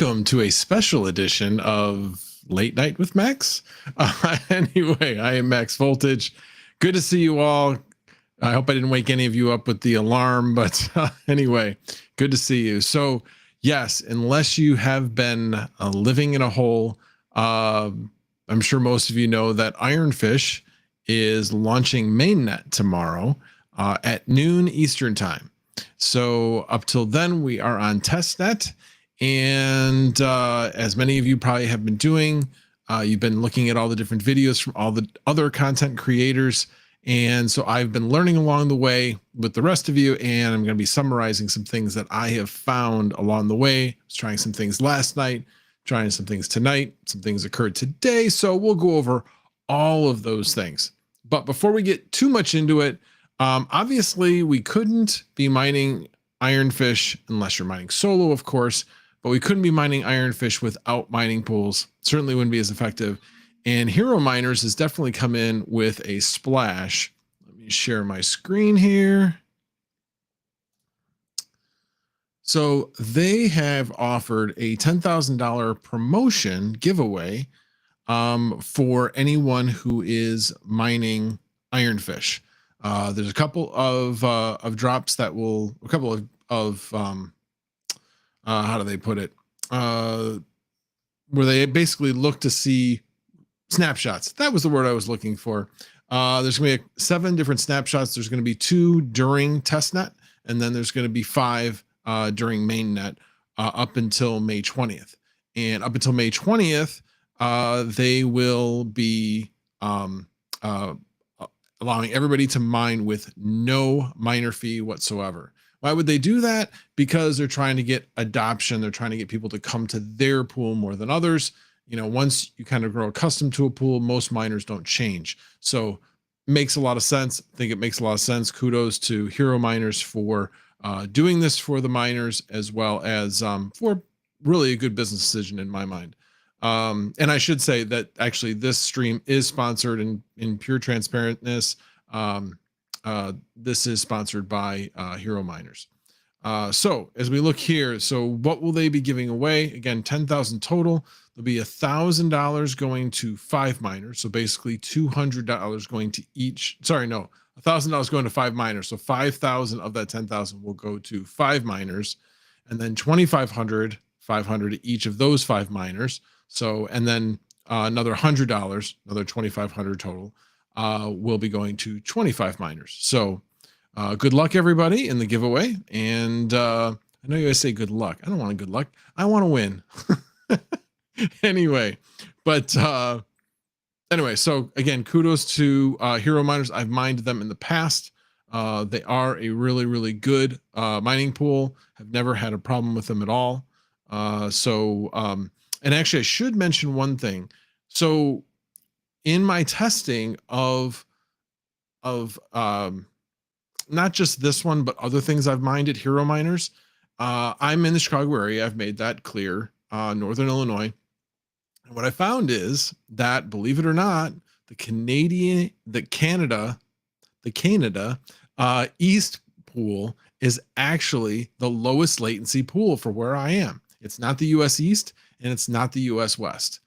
welcome to a special edition of Late Night with Max. Anyway, I am Max Voltage. Good to see you all. I hope I didn't wake any of you up with the alarm, but anyway, good to see you. So yes, unless you have been living in a hole, I'm sure most of you know that Ironfish is launching mainnet tomorrow at noon Eastern time. So up till then, we are on testnet. And as many of you probably have been doing, you've been looking at all the different videos from all the other content creators. And so I've been learning along the way with the rest of you, and I'm going to be summarizing some things that I have found along the way. I was trying some things last night, trying some things tonight, some things occurred today. So we'll go over all of those things. But before we get too much into it, obviously we couldn't be mining Ironfish unless you're mining solo, of course. But we couldn't be mining Ironfish without mining pools. Certainly wouldn't be as effective. And Hero Miners has definitely come in with a splash. Let me share my screen here. So they have offered a $10,000 promotion giveaway for anyone who is mining Ironfish. There's a couple of drops that will, a couple of how do they put it? Where they basically look to see snapshots. That was the word I was looking for. There's going to be 7 different snapshots. There's going to be 2 during testnet, and then there's going to be 5 during mainnet up until May 20th. And up until May 20th, they will be allowing everybody to mine with no miner fee whatsoever. Why would they do that? Because they're trying to get adoption. They're trying to get people to come to their pool more than others. You know, once you kind of grow accustomed to a pool, most miners don't change. So it makes a lot of sense. I think it makes a lot of sense. Kudos to Hero Miners for doing this for the miners, as well as for really a good business decision in my mind. And I should say that actually this stream is sponsored in pure transparentness. This is sponsored by Hero Miners. So as we look here, so what will they be giving away? Again, 10,000 total. There'll be $1,000 going to 5 miners. So basically $200 going to each. Sorry, no, $1,000 going to 5 miners. So 5,000 of that 10,000 will go to 5 miners, and then 2,500, 500 to each of those 5 miners. So, and then another $100, another 2,500 total. Will be going to 25 miners. So good luck, everybody, in the giveaway. And I know you guys say good luck. I don't want good luck. I want to win. Anyway, but anyway, so again, kudos to Hero Miners. I've mined them in the past. They are a really, really good mining pool. I've never had a problem with them at all. And actually, I should mention one thing. So in my testing of not just this one, but other things I've mined at Hero Miners, I'm in the Chicago area. I've made that clear, Northern Illinois. And what I found is that, believe it or not, the Canada East pool is actually the lowest latency pool for where I am. It's not the US East and it's not the US West,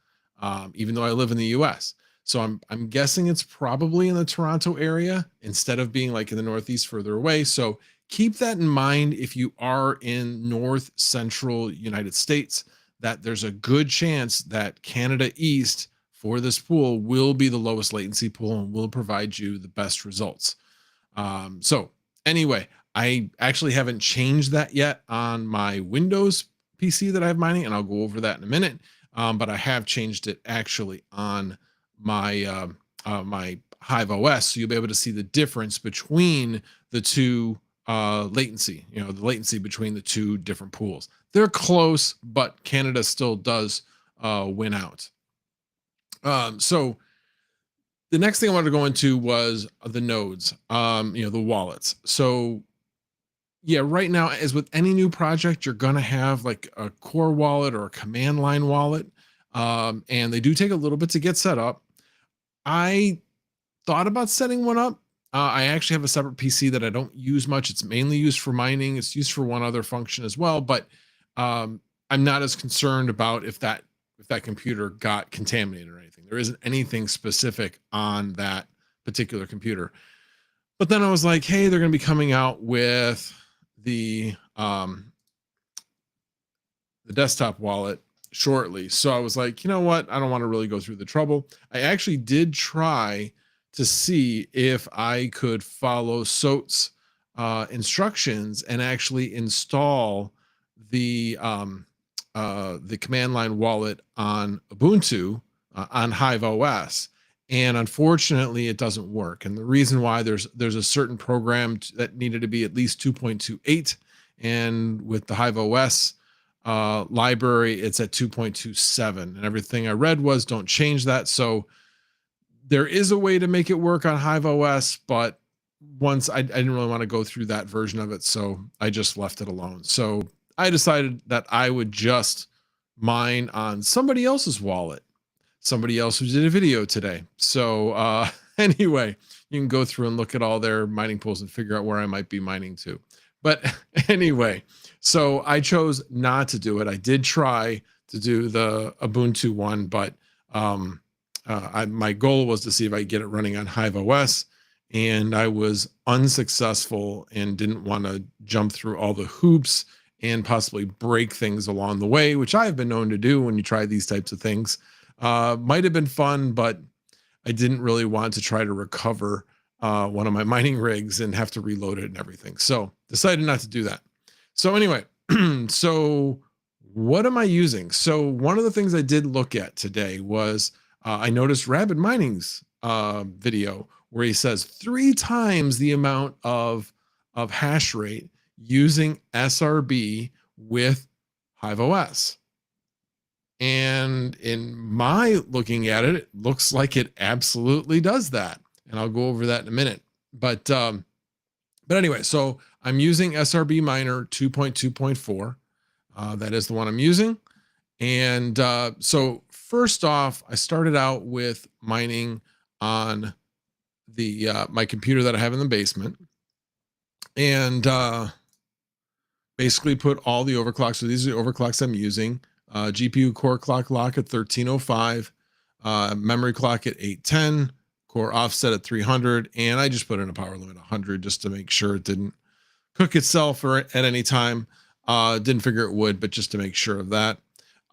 even though I live in the US. So I'm guessing it's probably in the Toronto area instead of being like in the Northeast further away. So keep that in mind if you are in North Central United States, that there's a good chance that Canada East for this pool will be the lowest latency pool and will provide you the best results. So anyway, I actually haven't changed that yet on my Windows PC that I have mining, and I'll go over that in a minute. But I have changed it actually on my my Hive OS, so you'll be able to see the difference between the two latency, the latency between the 2 different pools. They're close, but Canada still does win out. So the next thing I wanted to go into was the nodes, the wallets. So yeah, right now, as with any new project, you're going to have like a core wallet or a command line wallet. And they do take a little bit to get set up. I thought about setting one up. I actually have a separate PC that I don't use much. It's mainly used for mining. It's used for one other function as well. But I'm not as concerned about if that computer got contaminated or anything. There isn't anything specific on that particular computer. But then I was like, hey, they're going to be coming out with the desktop wallet shortly. So I was like, you know what? I don't want to really go through the trouble. I actually did try to see if I could follow SOT's instructions and actually install the command line wallet on Ubuntu on Hive OS. And unfortunately, it doesn't work. And the reason why, there's a certain program that needed to be at least 2.28, and with the Hive OS library, it's at 2.27. And everything I read was don't change that. So there is a way to make it work on Hive OS, but once I didn't really want to go through that version of it, so I just left it alone. So I decided that I would just mine on somebody else's wallet, somebody else who did a video today. So anyway, you can go through and look at all their mining pools and figure out where I might be mining to. But anyway, so I chose not to do it. I did try to do the Ubuntu one, but my goal was to see if I could get it running on Hive OS, and I was unsuccessful and didn't want to jump through all the hoops and possibly break things along the way, which I have been known to do when you try these types of things. Might have been fun, but I didn't really want to try to recover one of my mining rigs and have to reload it and everything. So decided not to do that. So anyway, so what am I using? So one of the things I did look at today was I noticed Rapid Mining's video where he says 3 times the amount of hash rate using SRB with Hive OS. And in my looking at it, it looks like it absolutely does that. And I'll go over that in a minute. But anyway, so I'm using SRB Miner 2.2.4. That is the one I'm using. And so first off, I started out with mining on the my computer that I have in the basement, and basically put all the overclocks. So these are the overclocks I'm using. GPU core clock lock at 1305, memory clock at 810, core offset at 300, and I just put in a power limit 100 just to make sure it didn't cook itself or at any time. Didn't figure it would, but just to make sure of that.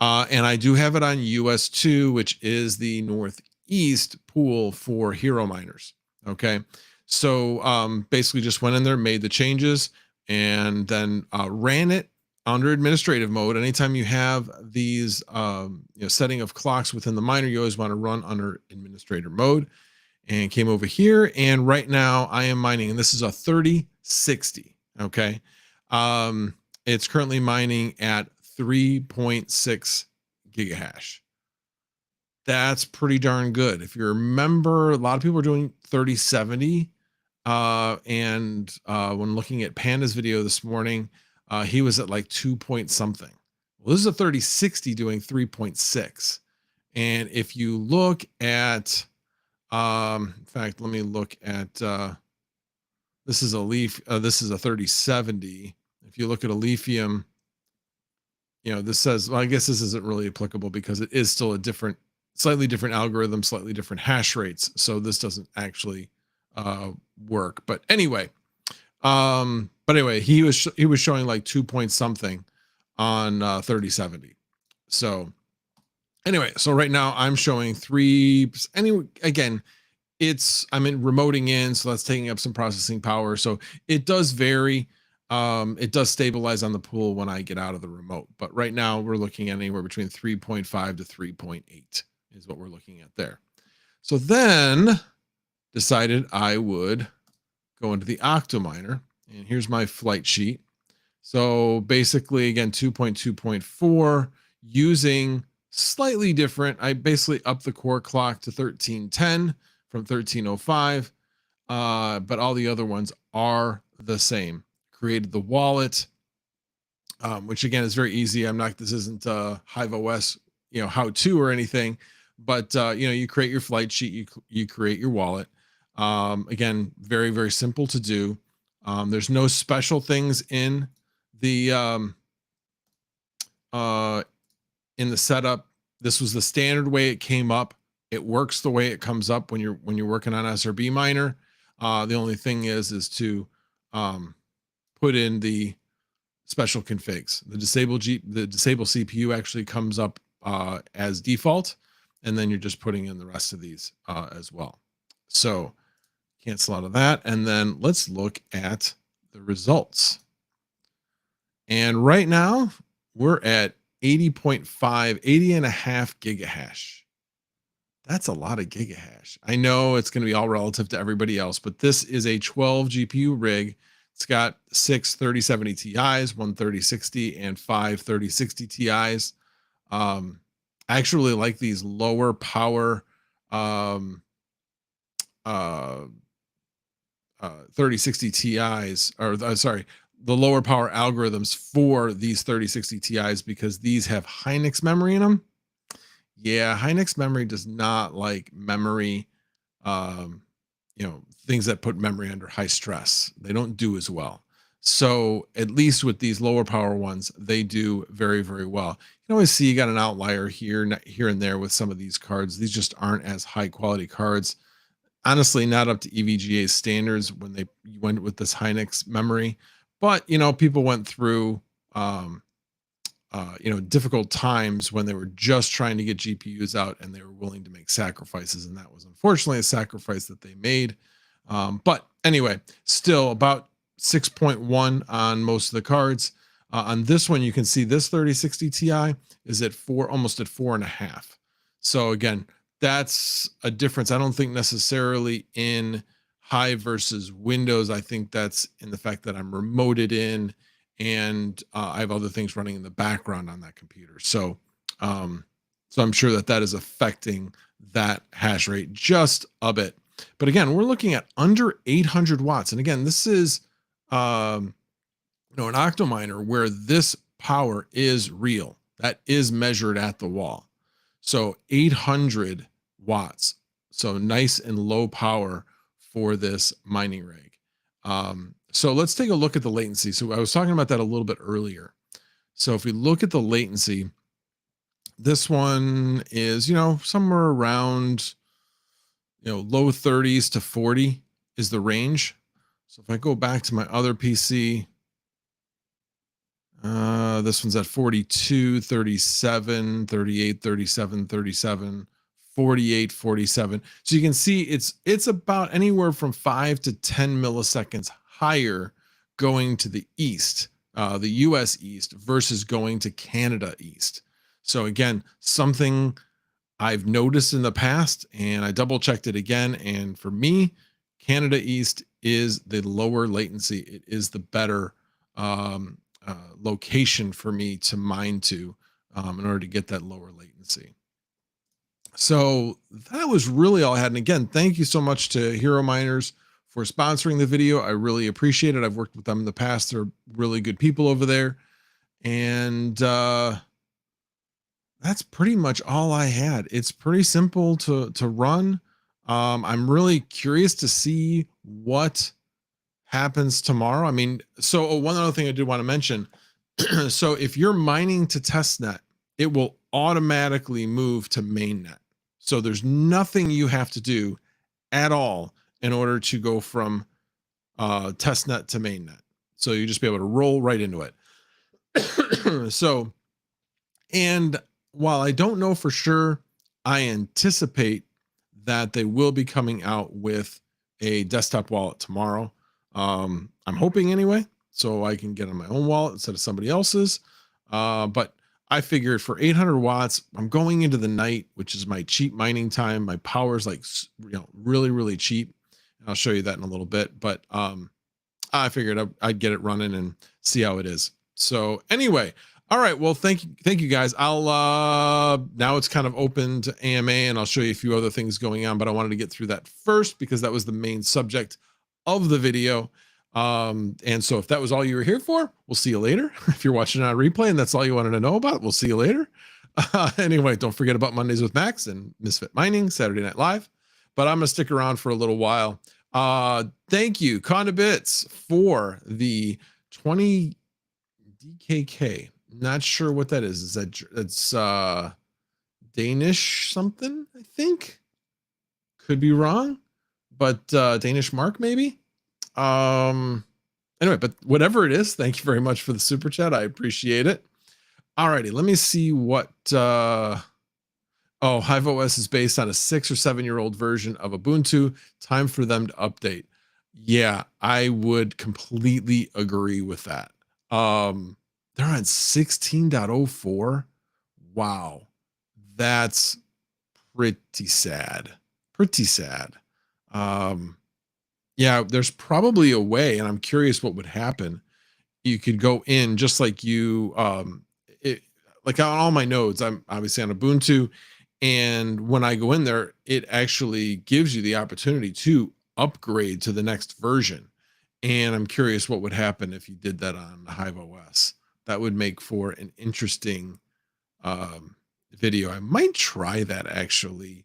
And I do have it on US2, which is the Northeast pool for hero miners. Okay. So basically just went in there, made the changes, and then ran it under administrative mode. Anytime you have these setting of clocks within the miner, you always want to run under administrator mode. And came over here, and right now I am mining, and this is a 3060. Okay. It's currently mining at 3.6 gigahash. That's pretty darn good. If you remember, a lot of people are doing 3070. And when looking at Panda's video this morning, he was at like 2 point something. Well, this is a 3060 doing 3.6. And if you look at, in fact, let me look at, this is a this is a 3070. If you look at a lithium, this says, well, I guess this isn't really applicable because it is still a slightly different algorithm, slightly different hash rates. So this doesn't actually work. But anyway, he was showing like 2 point something on 3070. So anyway, so right now I'm showing 3. Anyway, again, I'm in remoting in, so that's taking up some processing power. So it does vary. It does stabilize on the pool when I get out of the remote. But right now we're looking at anywhere between 3.5 to 3.8 is what we're looking at there. So then decided I would go into the Octominer, and here's my flight sheet. So basically, again, 2.2.4 using slightly different. I basically upped the core clock to 1310 from 1305, but all the other ones are the same. Created the wallet, which again is very easy. This isn't Hive OS, how to or anything, but you create your flight sheet, you create your wallet. Again, very, very simple to do. There's no special things in the in the setup. This was the standard way it came up. It works the way it comes up when you're working on SRB miner. The only thing is to put in the special configs. The disable CPU actually comes up as default, and then you're just putting in the rest of these as well. So cancel out of that, and then let's look at the results. And right now we're at 80.5, 80.5 gigahash. That's a lot of gigahash. I know it's going to be all relative to everybody else, but this is a 12 GPU rig. It's got 6 3070 Ti's, 1 3060, and 5 3060 Ti's. I actually like these lower power 3060 Ti's, or sorry, the lower power algorithms for these 3060 Ti's, because these have Hynix memory in them. Yeah, Hynix memory does not like memory, things that put memory under high stress. They don't do as well. So at least with these lower power ones, they do very, very well. You can always see you got an outlier here and there with some of these cards. These just aren't as high quality cards. Honestly, not up to EVGA standards when they went with this Hynix memory. But, people went through, difficult times when they were just trying to get GPUs out, and they were willing to make sacrifices. And that was unfortunately a sacrifice that they made. But anyway, still about 6.1 on most of the cards. On this one, you can see this 3060 Ti is at almost at 4.5. So again, that's a difference. I don't think necessarily in Hive versus Windows. I think that's in the fact that I'm remoted in, and I have other things running in the background on that computer. So I'm sure that is affecting that hash rate just a bit. But again, we're looking at under 800 watts. And again, this is an octominer where this power is real. That is measured at the wall. So 800 watts. So nice and low power for this mining rig. So let's take a look at the latency. So I was talking about that a little bit earlier. So if we look at the latency, this one is, somewhere around, low 30s to 40 is the range. So if I go back to my other PC, this one's at 42, 37, 38, 37, 37, 48, 47. So you can see it's about anywhere from 5 to 10 milliseconds higher going to the east, the US East, versus going to Canada East. So again, something I've noticed in the past, and I double checked it again. And for me, Canada East is the lower latency. It is the better location for me to mine to in order to get that lower latency. So that was really all I had. And again, thank you so much to Hero Miners for sponsoring the video. I really appreciate it. I've worked with them in the past. They're really good people over there. And that's pretty much all I had. It's pretty simple to run. I'm really curious to see what happens tomorrow. I mean, so one other thing I did want to mention. So if you're mining to testnet, it will automatically move to mainnet. So there's nothing you have to do at all in order to go from testnet to mainnet. So you just be able to roll right into it. So, and while I don't know for sure, I anticipate that they will be coming out with a desktop wallet tomorrow. I'm hoping anyway, so I can get on my own wallet instead of somebody else's. But I figured for 800 watts, I'm going into the night, which is my cheap mining time. My power's like, really, really cheap. And I'll show you that in a little bit, but I figured I'd get it running and see how it is. So anyway, all right. Well, thank you guys. I'll now it's kind of open to AMA, and I'll show you a few other things going on, but I wanted to get through that first because that was the main subject of the video. And so if that was all you were here for, we'll see you later. If you're watching on replay and that's all you wanted to know about, we'll see you later. Anyway, don't forget about Mondays with Max and Misfit Mining, Saturday Night Live, but I'm going to stick around for a little while. Thank you, Conda Bits, for the 20 DKK. Not sure what that is. Is that it's Danish something? I think could be wrong, but Danish mark maybe. Anyway, but whatever it is, thank you very much for the super chat. I appreciate it. Alrighty, let me see what. Oh, Hive OS is based on a 6 or 7-year-old version of Ubuntu. Time for them to update. Yeah, I would completely agree with that. They're on 16.04. Wow, that's pretty sad. Pretty sad. Yeah, there's probably a way, and I'm curious what would happen. You could go in just like you, like on all my nodes, I'm obviously on Ubuntu. And when I go in there, it actually gives you the opportunity to upgrade to the next version. And I'm curious what would happen if you did that on Hive OS. That would make for an interesting video. I might try that actually.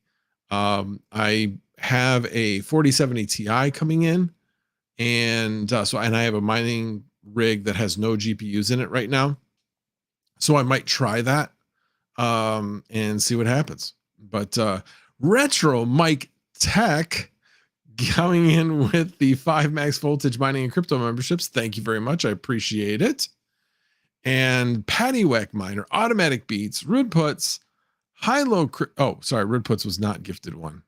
I have a 4070 Ti coming in, and and I have a mining rig that has no GPUs in it right now. So I might try that and see what happens. But Retro Mike Tech coming in with the 5 max voltage mining and crypto memberships. Thank you very much. I appreciate it. And Paddywhack Miner, Automatic Beats, Rude Puts, High Low. Oh, sorry, Rude Puts was not gifted one.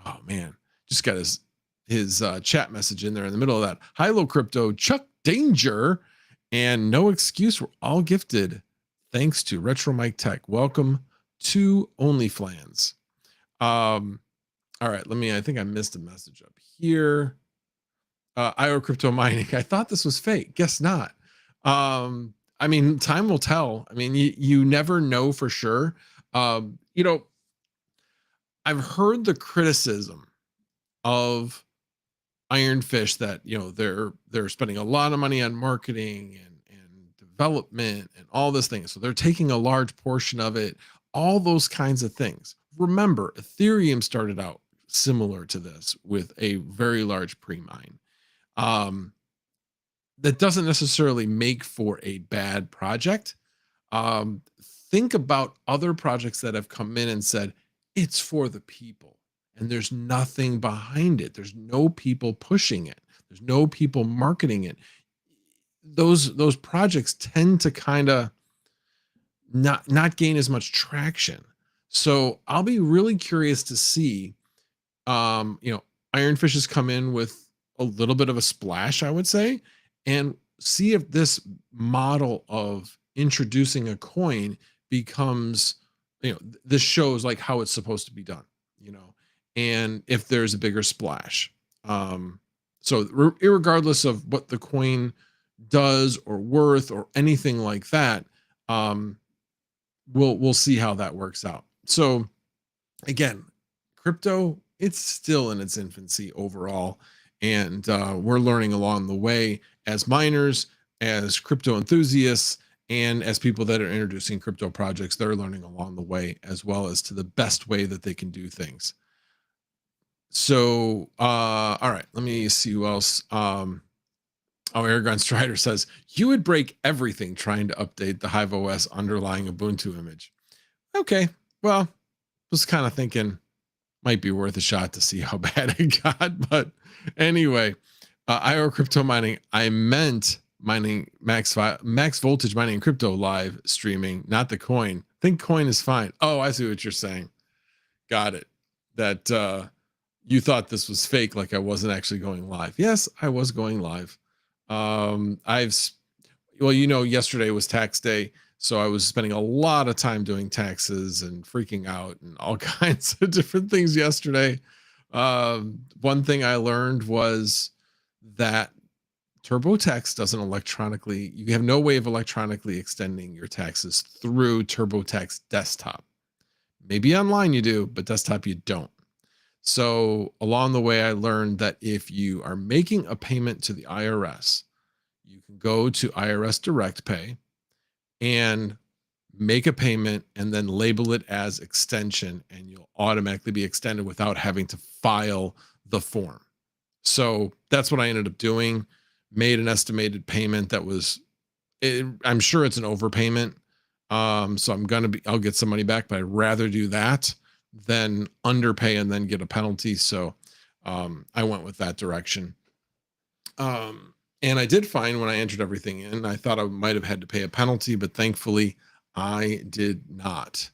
Oh man, just got his chat message in there in the middle of that. High Low Crypto, Chuck Danger, and No Excuse were all gifted. Thanks to Retro Mike Tech. Welcome to OnlyFlans. All right, I think I missed a message up here. IO Crypto Mining. I thought this was fake. Guess not. I mean, time will tell. I mean, you never know for sure. I've heard the criticism of Ironfish that they're spending a lot of money on marketing and development and all this thing. So they're taking a large portion of it, all those kinds of things. Remember, Ethereum started out similar to this with a very large pre-mine. That doesn't necessarily make for a bad project. Think about other projects that have come in and said, it's for the people. And there's nothing behind it. There's no people pushing it. There's no people marketing it. Those projects tend to kind of not gain as much traction. So I'll be really curious to see, Ironfish has come in with a little bit of a splash, I would say, and see if this model of introducing a coin becomes, this shows like how it's supposed to be done, and if there's a bigger splash. So irregardless of what the coin does or worth or anything like that, we'll see how that works out. So again, crypto, it's still in its infancy overall, and we're learning along the way as miners, as crypto enthusiasts, and as people that are introducing crypto projects. They're learning along the way as well as to the best way that they can do things. So all right, let me see who else. Aragon Strider says, you would break everything trying to update the Hive OS underlying Ubuntu image. Okay, well, was kind of thinking might be worth a shot to see how bad it got. But anyway, IO Crypto Mining, I meant mining max voltage mining and crypto live streaming, not the coin. Think coin is fine. Oh, I see what you're saying. Got it. That you thought this was fake, like I wasn't actually going live. Yes, I was going live. Yesterday was tax day, so I was spending a lot of time doing taxes and freaking out and all kinds of different things yesterday. One thing I learned was that TurboTax doesn't electronically, you have no way of electronically extending your taxes through TurboTax desktop. Maybe online you do, but desktop you don't. So along the way, I learned that if you are making a payment to the IRS, you can go to IRS Direct Pay and make a payment and then label it as extension, and you'll automatically be extended without having to file the form. So that's what I ended up doing. Made an estimated payment that was I'm sure it's an overpayment. So I'll get some money back, but I'd rather do that than underpay and then get a penalty. So I went with that direction. And I did find when I entered everything in, I thought I might have had to pay a penalty, but thankfully I did not.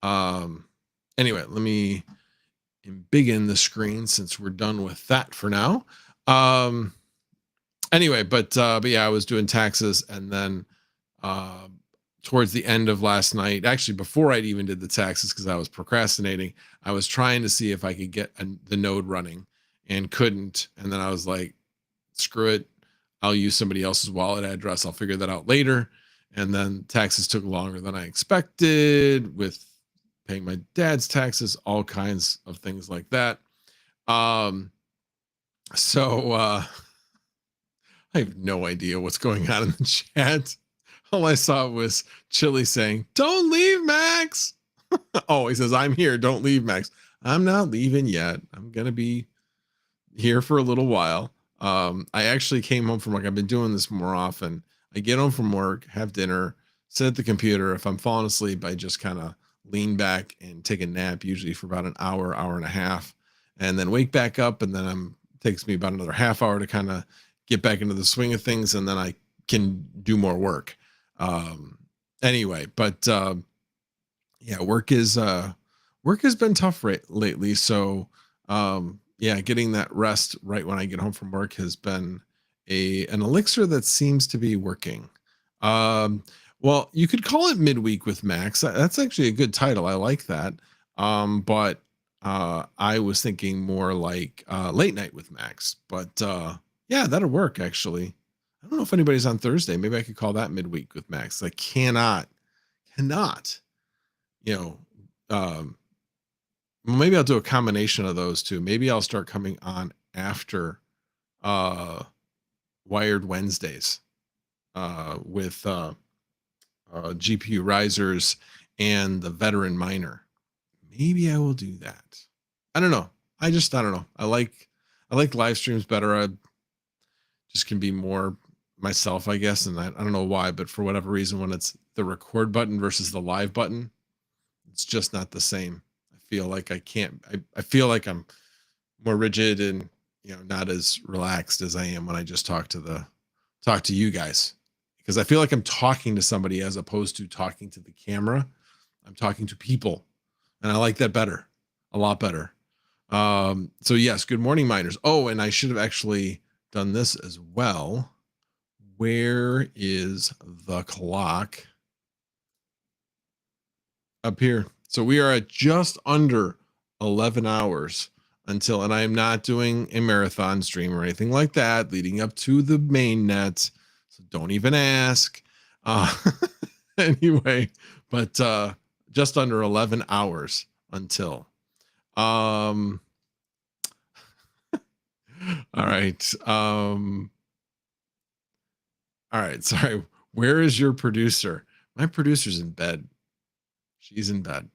Anyway, let me embiggen the screen since we're done with that for now. Anyway, but yeah, I was doing taxes, and then towards the end of last night, actually before I'd even did the taxes, because I was procrastinating, I was trying to see if I could get the node running and couldn't. And then I was like, screw it. I'll use somebody else's wallet address. I'll figure that out later. And then taxes took longer than I expected with paying my dad's taxes, all kinds of things like that. So I have no idea what's going on in the chat. All I saw was Chili saying, "Don't leave, Max." Oh, he says, "I'm here. Don't leave, Max." I'm not leaving yet. I'm going to be here for a little while. I actually came home from work. I've been doing this more often. I get home from work, have dinner, sit at the computer. If I'm falling asleep, I just kind of lean back and take a nap, usually for about an hour, hour and a half, and then wake back up. And then takes me about another half hour to kind of get back into the swing of things. And then I can do more work. Anyway, but yeah, work has been tough lately. So yeah, getting that rest right when I get home from work has been an elixir that seems to be working. Well, you could call it midweek with Max. That's actually a good title. I like that. But I was thinking more like late night with Max. But yeah, that'll work actually. I don't know if anybody's on Thursday. Maybe I could call that midweek with Max. I cannot, you know, well, maybe I'll do a combination of those two. Maybe I'll start coming on after Wired Wednesdays with GPU risers and the veteran miner. Maybe I will do that. I don't know. I don't know. I like live streams better. I just can be more myself, I guess. And I don't know why, but for whatever reason, when it's the record button versus the live button, it's just not the same. I feel like I can't, I feel like I'm more rigid and, not as relaxed as I am when I just talk to you guys, because I feel like I'm talking to somebody as opposed to talking to the camera. I'm talking to people, and I like that better, a lot better. So yes, good morning, miners. Oh, and I should have actually done this as well. Where is the clock? Up here. So we are at just under 11 hours until, and I am not doing a marathon stream or anything like that leading up to the main net. So don't even ask. Anyway, but just under 11 hours until. All right. All right. Sorry. Where is your producer? My producer's in bed. She's in bed.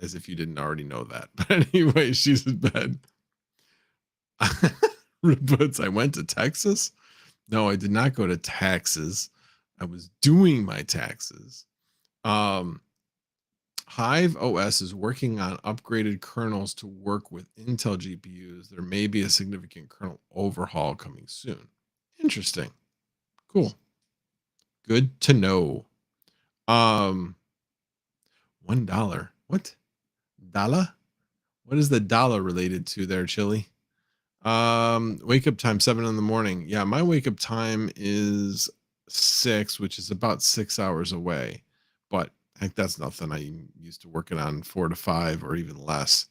As if you didn't already know that. But anyway, she's in bed. But I went to Texas. No, I did not go to Texas. I was doing my taxes. Hive OS is working on upgraded kernels to work with Intel GPUs. There may be a significant kernel overhaul coming soon. Interesting. Cool. Good to know. $1. What? Dollar? What is the dollar related to there, Chili? Wake up time 7 in the morning. Yeah, my wake up time is 6, which is about 6 hours away. But heck, that's nothing. I'm used to working on 4 to 5 or even less.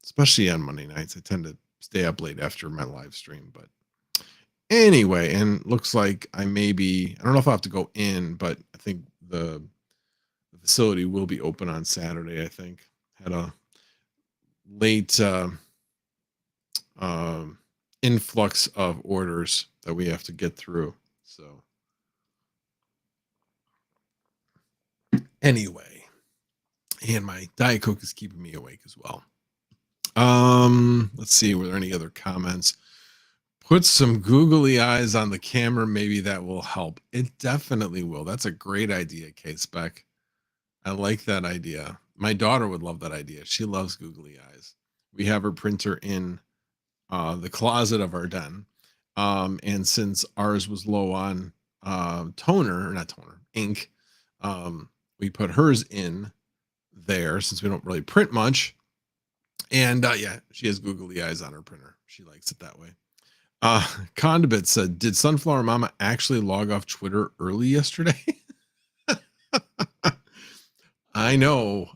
Especially on Monday nights. I tend to stay up late after my live stream. But anyway, and looks like I don't know if I have to go in, but I think the facility will be open on Saturday. I think had a late influx of orders that we have to get through. So anyway, and my Diet Coke is keeping me awake as well. Let's see, were there any other comments? Put some googly eyes on the camera. Maybe that will help. It definitely will. That's a great idea, K-Spec. I like that idea. My daughter would love that idea. She loves googly eyes. We have her printer in the closet of our den. And since ours was low on not toner, ink, we put hers in there since we don't really print much. And yeah, she has googly eyes on her printer. She likes it that way. Condibit said, did Sunflower Mama actually log off Twitter early yesterday? I know.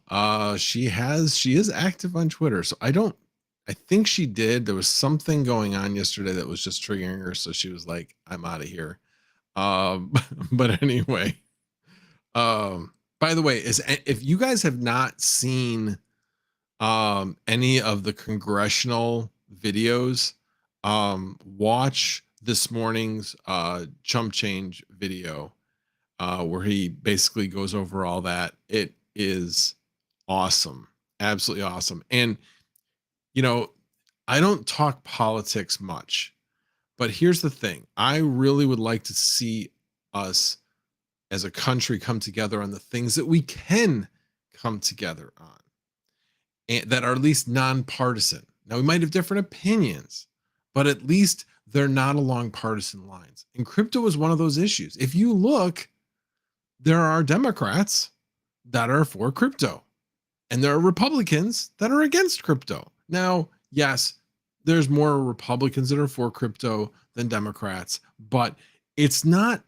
She is active on Twitter. So I think she did. There was something going on yesterday that was just triggering her. So she was like, I'm out of here. But anyway, by the way, if you guys have not seen any of the congressional videos, watch this morning's chump change video where he basically goes over all that. It is awesome, absolutely awesome. And you know, I don't talk politics much, but here's the thing: I really would like to see us as a country come together on the things that we can come together on, and that are at least nonpartisan. Now, we might have different opinions, but at least they're not along partisan lines. And crypto is one of those issues. If you look, there are Democrats that are for crypto, and there are Republicans that are against crypto. Now, yes, there's more Republicans that are for crypto than Democrats, but it's not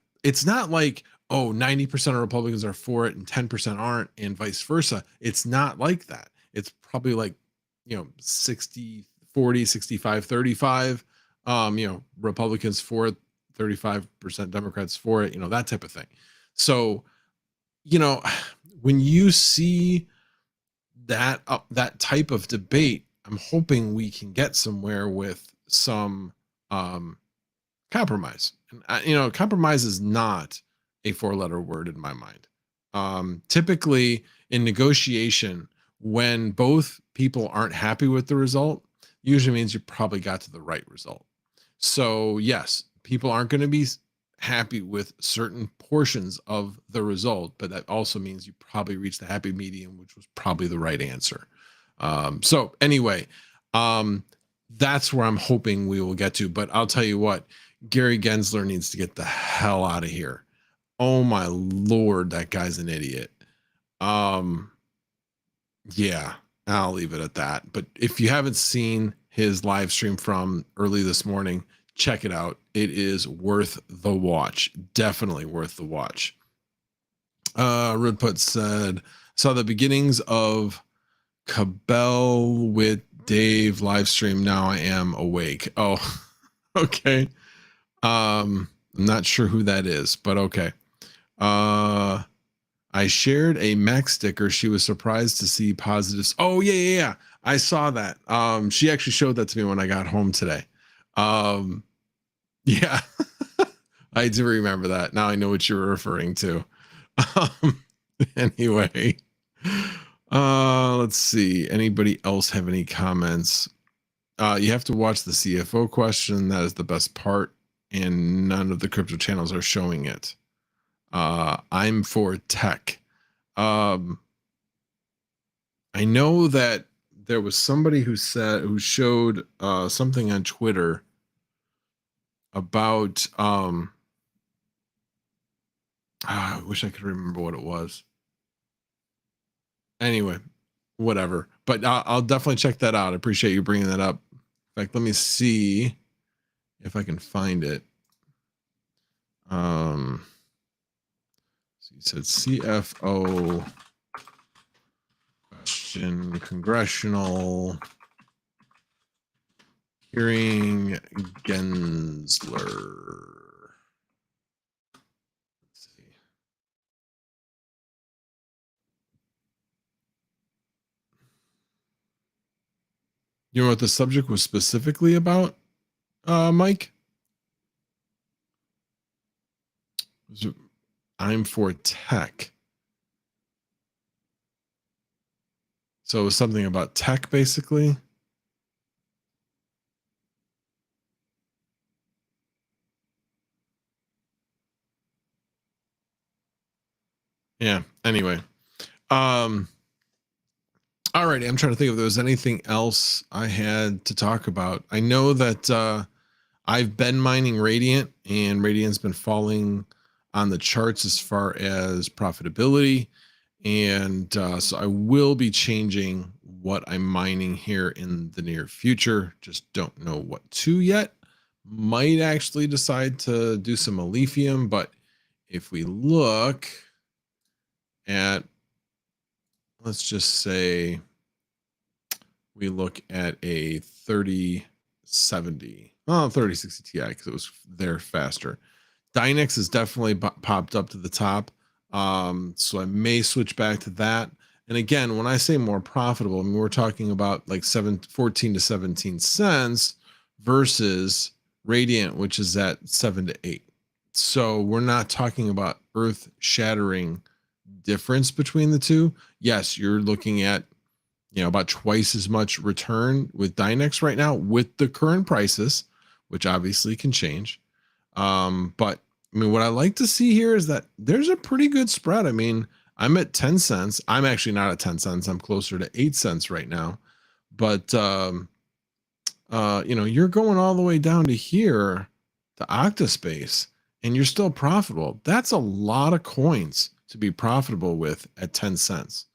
like, oh, 90% of Republicans are for it and 10% aren't, and vice versa. It's not like that. It's probably like, 60, 40, 65, 35, Republicans for it, 35% Democrats for it, that type of thing. So, when you see that type of debate, I'm hoping we can get somewhere with some compromise. And compromise is not a 4-letter word in my mind. Typically in negotiation, when both people aren't happy with the result, usually means you probably got to the right result. So yes, people aren't going to be happy with certain portions of the result, but that also means you probably reached the happy medium, which was probably the right answer. So anyway, that's where I'm hoping we will get to. But I'll tell you what, Gary Gensler needs to get the hell out of here. Oh my Lord, that guy's an idiot. Yeah, I'll leave it at that. But if you haven't seen his live stream from early this morning, check it out. It is worth the watch. Definitely worth the watch. Rudput said, saw the beginnings of Cabell with Dave live stream. Now I am awake. Oh, okay. I'm not sure who that is, but okay. I shared a Mac sticker. She was surprised to see positives. Oh, yeah. I saw that. She actually showed that to me when I got home today. Yeah, I do remember that. Now I know what you're referring to. Anyway, let's see. Anybody else have any comments? You have to watch the CFO question. That is the best part, and none of the crypto channels are showing it. I'm for tech. I know that there was somebody who showed something on Twitter about I wish I could remember what it was. Anyway, whatever. But I'll definitely check that out. I appreciate you bringing that up. In fact, let me see if I can find it. So you said CFO question, congressional hearing Gensler. Let's see. You know what the subject was specifically about, Mike? I'm for tech. So it was something about tech, basically. Yeah. Anyway. Alrighty. I'm trying to think if there was anything else I had to talk about. I know that I've been mining Radiant, and Radiant's been falling on the charts as far as profitability. And so I will be changing what I'm mining here in the near future. Just don't know what to yet. Might actually decide to do some Alephium, but if we look at, let's just say we look at a 3060 Ti, because it was there faster. Dynex has definitely popped up to the top. So I may switch back to that. And again, when I say more profitable, I mean, we're talking about like 14 to 17 cents versus Radiant, which is at 7 to 8. So we're not talking about earth shattering difference between the two. Yes, you're looking at, about twice as much return with Dynex right now with the current prices, which obviously can change. But I mean, what I like to see here is that there's a pretty good spread. I mean, I'm at 10 cents. I'm actually not at 10 cents. I'm closer to 8 cents right now. But, you're going all the way down to here to Octaspace, and you're still profitable. That's a lot of coins to be profitable with at 10 cents.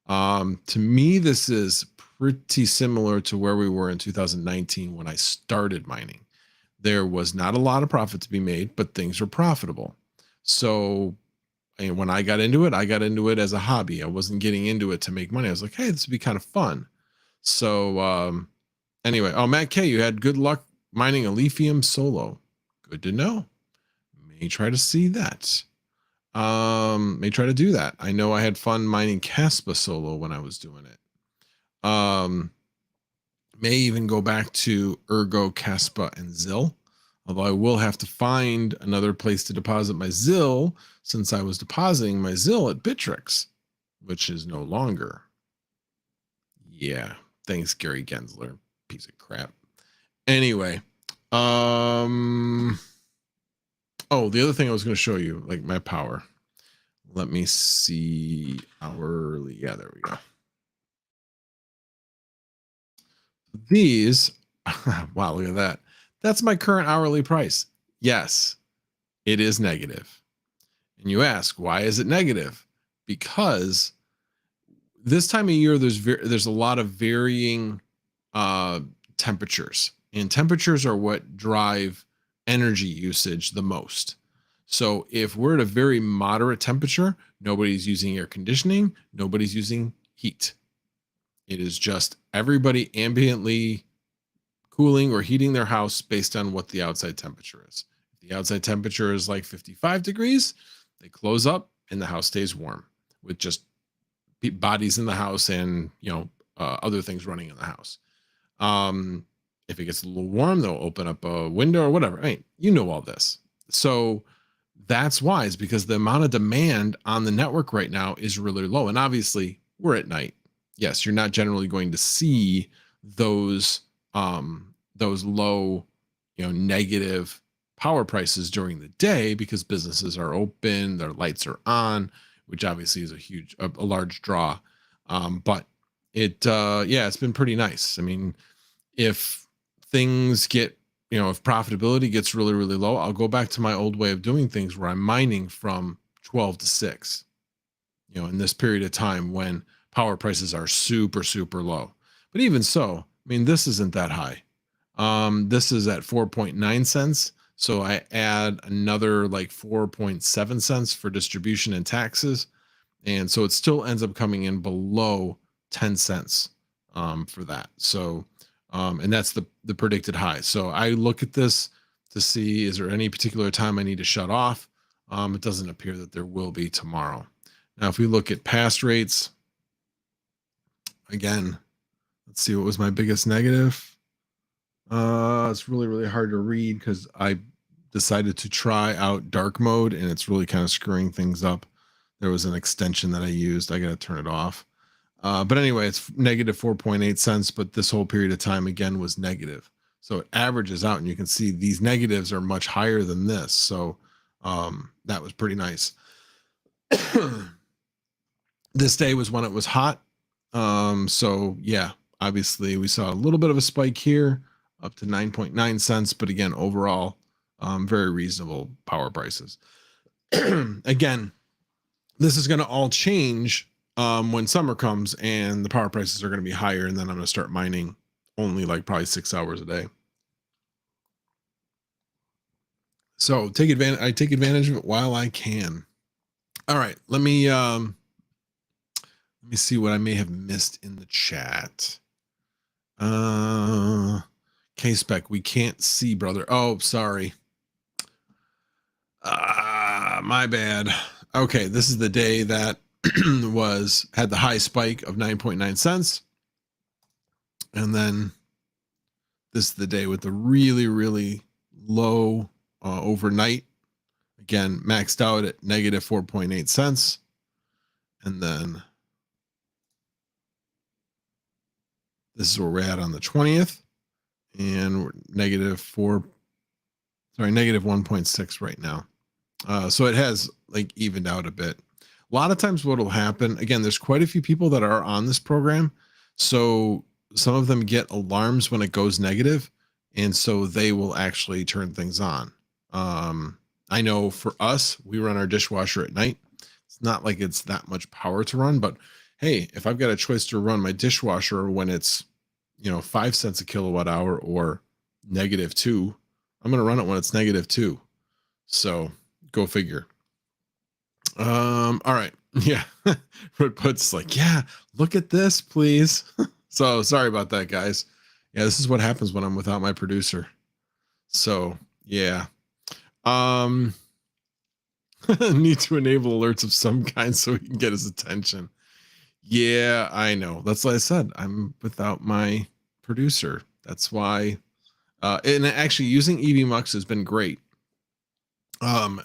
To me, this is pretty similar to where we were in 2019 when I started mining. There was not a lot of profit to be made, but things were profitable. So, and when I got into it as a hobby. I wasn't getting into it to make money. I was like, hey, this would be kind of fun. So, anyway, Matt K, you had good luck mining Alephium solo. Good to know. May try to see that. May try to do that. I know I had fun mining Caspa solo when I was doing it. May even go back to Ergo, Caspa, and Zill. Although I will have to find another place to deposit my Zill, since I was depositing my Zill at Bittrex, which is no longer. Yeah, thanks, Gary Gensler. Piece of crap. Anyway, oh, the other thing I was going to show you, like my power. Let me see hourly. Yeah, there we go. These, wow, look at that. That's my current hourly price. Yes, it is negative. And you ask, why is it negative? Because this time of year, there's a lot of varying temperatures, and temperatures are what drive energy usage the most. So if we're at a very moderate temperature, nobody's using air conditioning, nobody's using heat. It is just everybody ambiently cooling or heating their house based on what the outside temperature is. If the outside temperature is like 55 degrees, they close up and the house stays warm with just bodies in the house and, other things running in the house. If it gets a little warm, they'll open up a window or whatever. I mean, you know all this. So that's why, is because the amount of demand on the network right now is really low. And obviously we're at night. Yes, you're not generally going to see those low, negative power prices during the day, because businesses are open, their lights are on, which obviously is a large draw. But it's been pretty nice. I mean, if things get, if profitability gets really, really low, I'll go back to my old way of doing things where I'm mining from 12 to 6, in this period of time when power prices are super, super low. But even so, I mean, this isn't that high. This is at 4.9 cents. So I add another like 4.7 cents for distribution and taxes. And so it still ends up coming in below 10 cents for that. So, and that's the predicted high. So I look at this to see, is there any particular time I need to shut off? It doesn't appear that there will be tomorrow. Now, if we look at past rates, again, let's see, what was my biggest negative? It's really, really hard to read because I decided to try out dark mode and it's really kind of screwing things up. There was an extension that I used. I got to turn it off. But anyway, it's negative 4.8 cents, but this whole period of time again was negative. So it averages out and you can see these negatives are much higher than this. So that was pretty nice. This day was when it was hot. So yeah, obviously we saw a little bit of a spike here up to 9.9 cents, but again, overall, very reasonable power prices. Again, this is going to all change when summer comes and the power prices are going to be higher, and then I'm going to start mining only like probably 6 hours a day. So I take advantage of it while I can. All right, let me see what I may have missed in the chat. K-Spec, we can't see, brother. Oh, sorry. My bad. Okay, this is the day that had the high spike of 9.9 cents. And then this is the day with the really, really low overnight. Again, maxed out at negative 4.8 cents. And then this is where we're at on the 20th. And we're negative 1.6 right now. So it has like evened out a bit. A lot of times what will happen, again, there's quite a few people that are on this program. So some of them get alarms when it goes negative. And so they will actually turn things on. I know for us, we run our dishwasher at night. It's not like it's that much power to run, but hey, if I've got a choice to run my dishwasher when it's, 5 cents a kilowatt hour or -2, I'm going to run it when it's -2. So go figure. All right. Yeah. Red Put's like, yeah, look at this, please. So sorry about that, guys. Yeah, this is what happens when I'm without my producer. So yeah. Need to enable alerts of some kind so he can get his attention. Yeah, I know. That's what I said. I'm without my producer. That's why. And actually using EVMux has been great.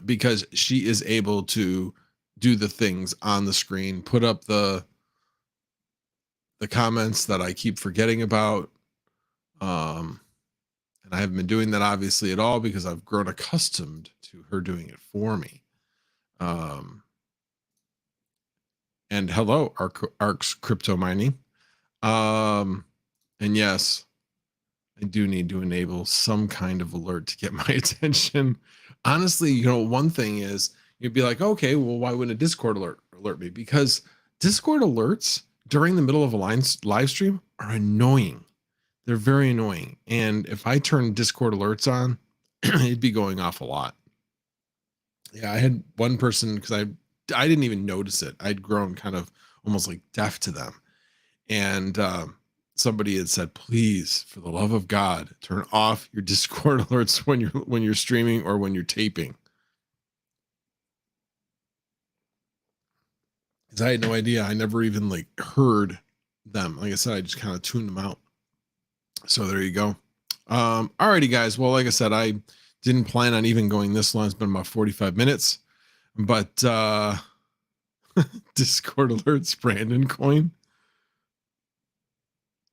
Because she is able to do the things on the screen, put up the comments that I keep forgetting about. And I haven't been doing that obviously at all because I've grown accustomed to her doing it for me. And hello, Arc's crypto mining. And yes, I do need to enable some kind of alert to get my attention. Honestly, one thing is you'd be like, okay, well, why wouldn't a Discord alert me? Because Discord alerts during the middle of a live stream are annoying. They're very annoying. And if I turn Discord alerts on, it'd be going off a lot. Yeah, I had one person, because I didn't even notice it. I'd grown kind of almost like deaf to them. And somebody had said, please, for the love of God, turn off your Discord alerts when you're streaming or when you're taping. Because I had no idea. I never even heard them. Like I said, I just kind of tuned them out. So there you go. Alrighty, guys. Well, like I said, I didn't plan on even going this long. It's been about 45 minutes. But Discord alerts, Brandon Coin.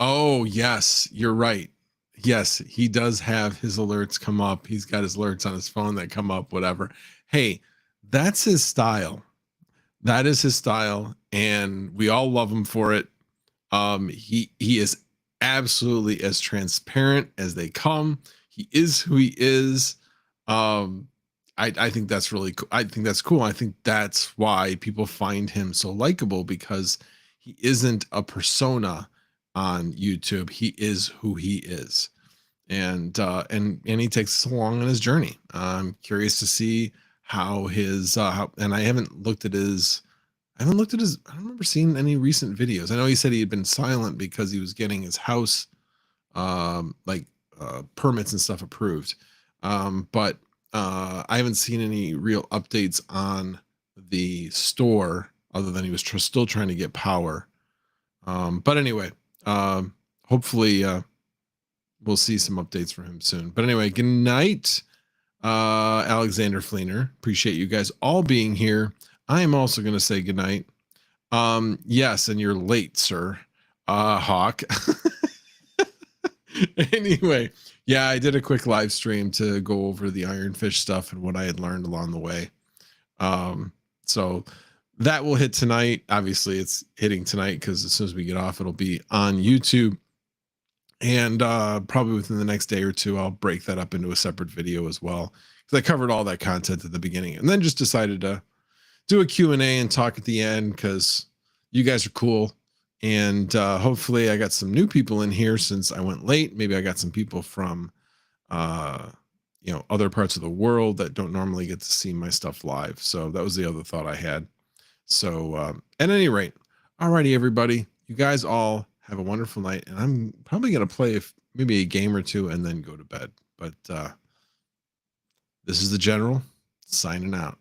Oh, yes, you're right. Yes, he does have his alerts come up. He's got his alerts on his phone that come up, whatever. Hey, that's his style. That is his style, and we all love him for it. He is absolutely as transparent as they come. He is who he is. I think that's really cool. I think that's cool. I think that's why people find him so likable, because he isn't a persona on YouTube. He is who he is. And he takes us along on his journey. I'm curious to see how his and I haven't looked at his I don't remember seeing any recent videos. I know he said he had been silent because he was getting his house permits and stuff approved. But I haven't seen any real updates on the store other than he was still trying to get power. But anyway, hopefully we'll see some updates from him soon. But anyway, good night, Alexander Fleener. Appreciate you guys all being here. I am also going to say good night. Yes, and you're late, sir. Hawk. Anyway, yeah, I did a quick live stream to go over the Ironfish stuff and what I had learned along the way. So that will hit tonight. Obviously, it's hitting tonight because as soon as we get off, it'll be on YouTube. And probably within the next day or two, I'll break that up into a separate video as well, because I covered all that content at the beginning and then just decided to do a Q&A and talk at the end because you guys are cool. And hopefully I got some new people in here since I went late. Maybe I got some people from other parts of the world that don't normally get to see my stuff live. So that was the other thought I had. So at any rate, alrighty, everybody, you guys all have a wonderful night, and I'm probably going to play maybe a game or two and then go to bed. But this is the General signing out.